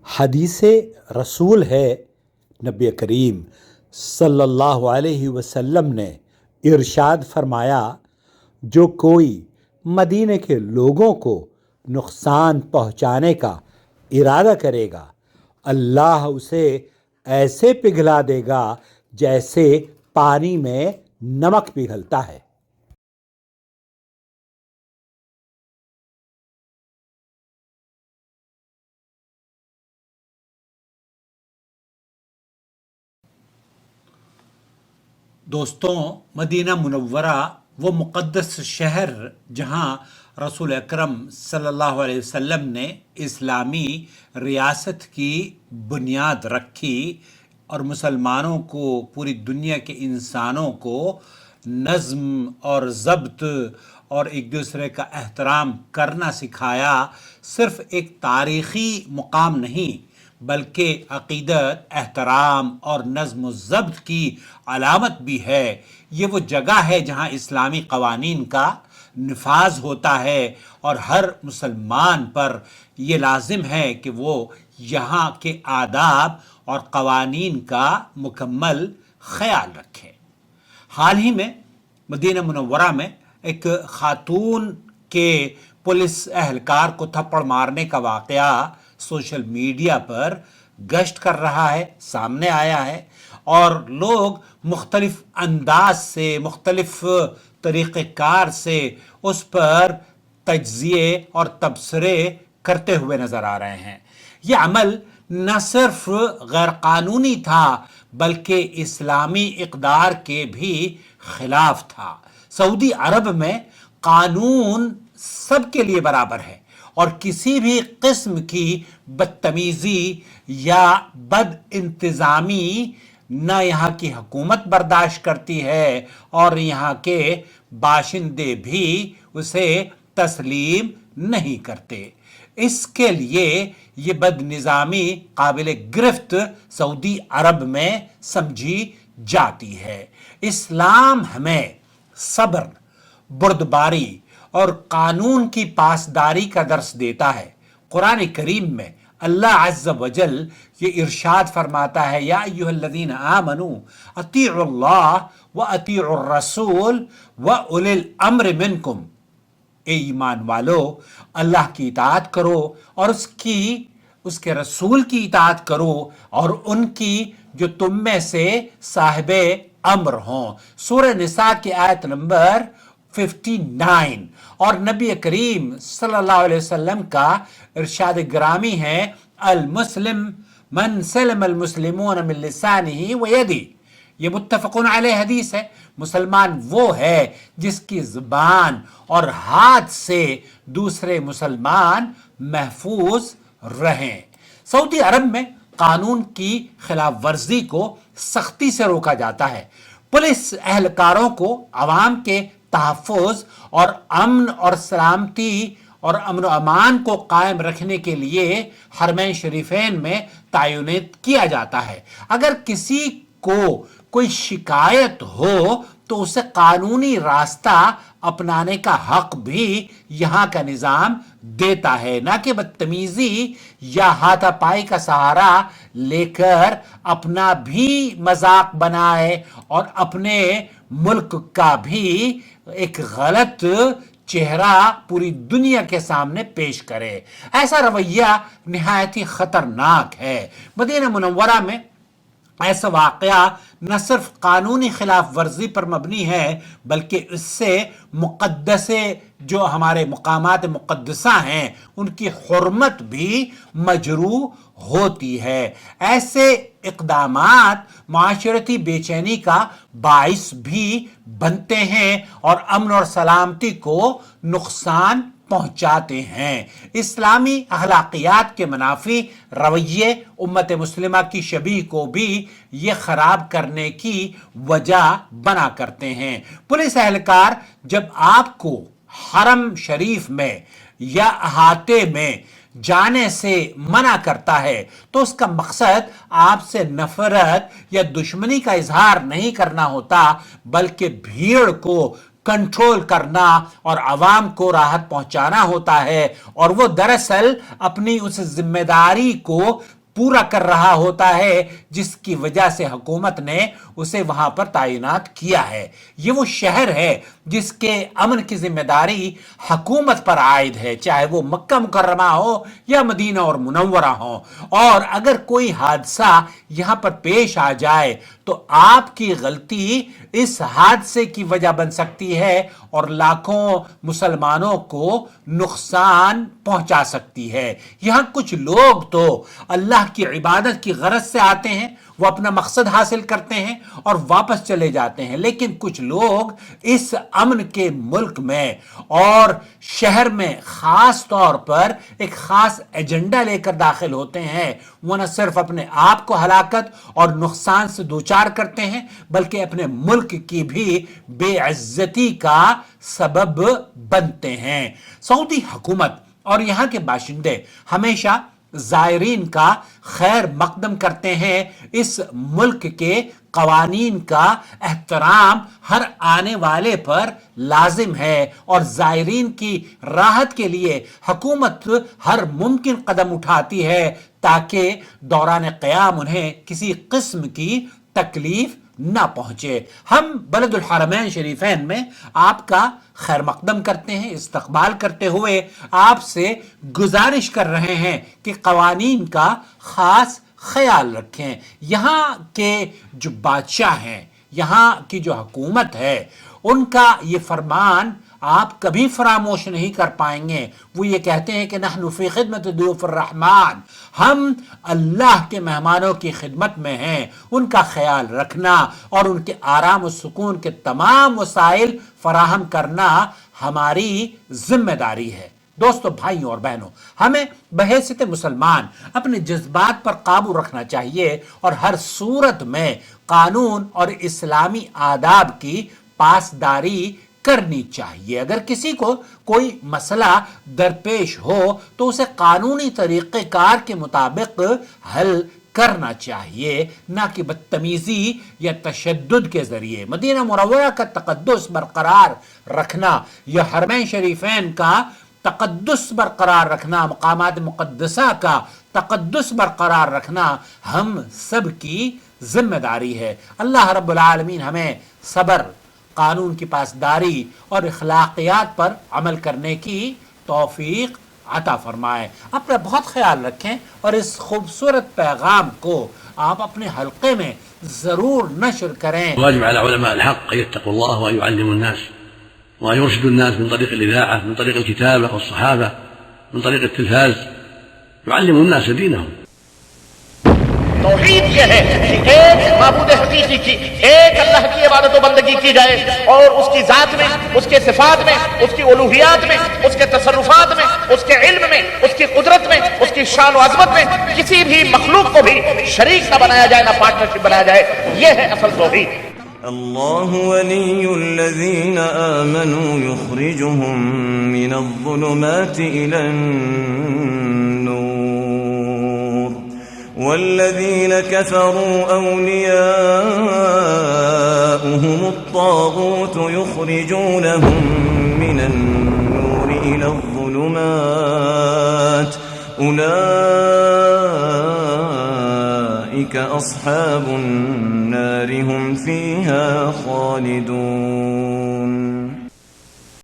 حدیث رسول ہے، نبی کریم صلی اللہ علیہ وسلم نے ارشاد فرمایا، جو کوئی مدینے کے لوگوں کو نقصان پہنچانے کا ارادہ کرے گا، اللہ اسے ایسے پگھلا دے گا جیسے پانی میں نمک پگھلتا ہے۔ دوستوں، مدینہ منورہ وہ مقدس شہر جہاں رسول اکرم صلی اللہ علیہ وسلم نے اسلامی ریاست کی بنیاد رکھی اور مسلمانوں کو، پوری دنیا کے انسانوں کو نظم اور ضبط اور ایک دوسرے کا احترام کرنا سکھایا۔ صرف ایک تاریخی مقام نہیں بلکہ عقیدت، احترام اور نظم و ضبط کی علامت بھی ہے۔ یہ وہ جگہ ہے جہاں اسلامی قوانین کا نفاذ ہوتا ہے اور ہر مسلمان پر یہ لازم ہے کہ وہ یہاں کے آداب اور قوانین کا مکمل خیال رکھے۔ حال ہی میں مدینہ منورہ میں ایک خاتون کے پولیس اہلکار کو تھپڑ مارنے کا واقعہ سوشل میڈیا پر گشت کر رہا ہے، سامنے آیا ہے، اور لوگ مختلف انداز سے، مختلف طریقہ کار سے اس پر تجزیے اور تبصرے کرتے ہوئے نظر آ رہے ہیں۔ یہ عمل نہ صرف غیر قانونی تھا بلکہ اسلامی اقدار کے بھی خلاف تھا۔ سعودی عرب میں قانون سب کے لیے برابر ہے اور کسی بھی قسم کی بدتمیزی یا بد انتظامی نہ یہاں کی حکومت برداشت کرتی ہے اور یہاں کے باشندے بھی اسے تسلیم نہیں کرتے۔ اس کے لیے یہ بد نظامی قابل گرفت سعودی عرب میں سمجھی جاتی ہے۔ اسلام ہمیں صبر، بردباری اور قانون کی پاسداری کا درس دیتا ہے۔ قرآن کریم میں اللہ عز و جل یہ ارشاد فرماتا ہے، یا ایھا الذین آمنوا اطیعوا اللہ واطیعوا الرسول واولی الامر منکم، اے ایمان والو، اللہ کی اطاعت کرو اور اس کے رسول کی اطاعت کرو اور ان کی جو تم میں سے صاحب امر ہوں۔ سورہ نساء کی آیت نمبر 59۔ اور نبی کریم صلی اللہ علیہ وسلم کا ارشاد گرامی ہے، المسلم من سلم المسلمون من لسانہ ویدہ، یہ متفقن علیہ حدیث ہے۔ مسلمان وہ ہے جس کی زبان اور ہاتھ سے دوسرے مسلمان محفوظ رہیں۔ سعودی عرب میں قانون کی خلاف ورزی کو سختی سے روکا جاتا ہے۔ پولیس اہلکاروں کو عوام کے تحفظ اور امن اور سلامتی اور امن و امان کو قائم رکھنے کے لیے حرمین شریفین میں تعینات کیا جاتا ہے۔ اگر کسی کو کوئی شکایت ہو تو اسے قانونی راستہ اپنانے کا حق بھی یہاں کا نظام دیتا ہے، نہ کہ بدتمیزی یا ہاتھا پائی کا سہارا لے کر اپنا بھی مذاق بنائے اور اپنے ملک کا بھی ایک غلط چہرہ پوری دنیا کے سامنے پیش کرے۔ ایسا رویہ نہایت ہی خطرناک ہے۔ مدینہ منورہ میں ایسا واقعہ نہ صرف قانونی خلاف ورزی پر مبنی ہے بلکہ اس سے مقدسے جو ہمارے مقامات مقدسہ ہیں ان کی حرمت بھی مجروح ہوتی ہے۔ ایسے اقدامات معاشرتی بے چینی کا باعث بھی بنتے ہیں اور امن اور سلامتی کو نقصان پہنچاتے ہیں۔ اسلامی اخلاقیات کے منافی رویے امت مسلمہ کی شبیہ کو بھی یہ خراب کرنے کی وجہ بنا کرتے ہیں۔ پولیس اہلکار جب آپ کو حرم شریف میں یا احاطے میں جانے سے منع کرتا ہے تو اس کا مقصد آپ سے نفرت یا دشمنی کا اظہار نہیں کرنا ہوتا بلکہ بھیڑ کو کنٹرول کرنا اور عوام کو راحت پہنچانا ہوتا ہے، اور وہ دراصل اپنی اس ذمہ داری کو پورا کر رہا ہوتا ہے جس کی وجہ سے حکومت نے اسے وہاں پر تعینات کیا ہے۔ یہ وہ شہر ہے جس کے امن کی ذمہ داری حکومت پر عائد ہے، چاہے وہ مکہ مکرمہ ہو یا مدینہ اور منورہ ہو، اور اگر کوئی حادثہ یہاں پر پیش آ جائے تو آپ کی غلطی اس حادثے کی وجہ بن سکتی ہے اور لاکھوں مسلمانوں کو نقصان پہنچا سکتی ہے۔ یہاں کچھ لوگ تو اللہ کی عبادت کی غرض سے آتے ہیں، وہ اپنا مقصد حاصل کرتے ہیں اور واپس چلے جاتے ہیں، لیکن کچھ لوگ اس امن کے ملک میں اور شہر میں خاص طور پر ایک خاص ایجنڈا لے کر داخل ہوتے ہیں۔ وہ نہ صرف اپنے آپ کو ہلاکت اور نقصان سے دوچار کرتے ہیں بلکہ اپنے ملک کی بھی بے عزتی کا سبب بنتے ہیں۔ سعودی حکومت اور یہاں کے باشندے ہمیشہ زائرین کا خیر مقدم کرتے ہیں۔ اس ملک کے قوانین کا احترام ہر آنے والے پر لازم ہے اور زائرین کی راحت کے لیے حکومت ہر ممکن قدم اٹھاتی ہے تاکہ دوران قیام انہیں کسی قسم کی تکلیف نہ پہنچے۔ ہم بلد الحرمین شریفین میں آپ کا خیر مقدم کرتے ہیں، استقبال کرتے ہوئے آپ سے گزارش کر رہے ہیں کہ قوانین کا خاص خیال رکھیں۔ یہاں کے جو بادشاہ ہیں، یہاں کی جو حکومت ہے، ان کا یہ فرمان آپ کبھی فراموش نہیں کر پائیں گے۔ وہ یہ کہتے ہیں کہ نحن فی خدمت ضیوف الرحمن، ہم اللہ کے مہمانوں کی خدمت میں ہیں۔ ان کا خیال رکھنا اور ان کے آرام و سکون کے تمام وسائل فراہم کرنا ہماری ذمہ داری ہے۔ دوستو، بھائیوں اور بہنوں، ہمیں بحیثیت مسلمان اپنے جذبات پر قابو رکھنا چاہیے اور ہر صورت میں قانون اور اسلامی آداب کی پاسداری کرنی چاہیے۔ اگر کسی کو کوئی مسئلہ درپیش ہو تو اسے قانونی طریقہ کار کے مطابق حل کرنا چاہیے، نہ کہ بدتمیزی یا تشدد کے ذریعے۔ مدینہ منورہ کا تقدس برقرار رکھنا یا حرمین شریفین کا تقدس برقرار رکھنا، مقامات مقدسہ کا تقدس برقرار رکھنا ہم سب کی ذمہ داری ہے۔ اللہ رب العالمین ہمیں صبر، قانون کی پاسداری اور اخلاقیات پر عمل کرنے کی توفیق عطا فرمائے۔ اپنا بہت خیال رکھیں اور اس خوبصورت پیغام کو آپ اپنے حلقے میں ضرور نشر کریں۔ واجب على علماء الحق أن يتقوا الله وأن يعلموا الناس وأن يرشدوا الناس من طريق الإذاعة، من طريق الكتابة والصحافة، من طريق التلفاز، يعلموا الناس دينهم۔ توحید یہ ہے کہ ایک معبود حقیقی کی، ایک اللہ کی عبادت و بندگی کی جائے اور اس کی ذات میں، اس کے صفات میں، اس کی الوہیات میں، اس کے تصرفات میں، اس کے علم میں، اس کی قدرت میں، اس کی شان و عظمت میں کسی بھی مخلوق کو بھی شریک نہ بنایا جائے، نہ پارٹنرشپ بنایا جائے۔ یہ ہے اصل توحید۔ اللہ ولی الذین آمنوا یخرجهم من الظلمات إلى النور والذین كفروا أولیاؤهم الطاغوت یخرجونهم من النور إلى الظلمات أولئك أصحاب النار هم فيها خالدون۔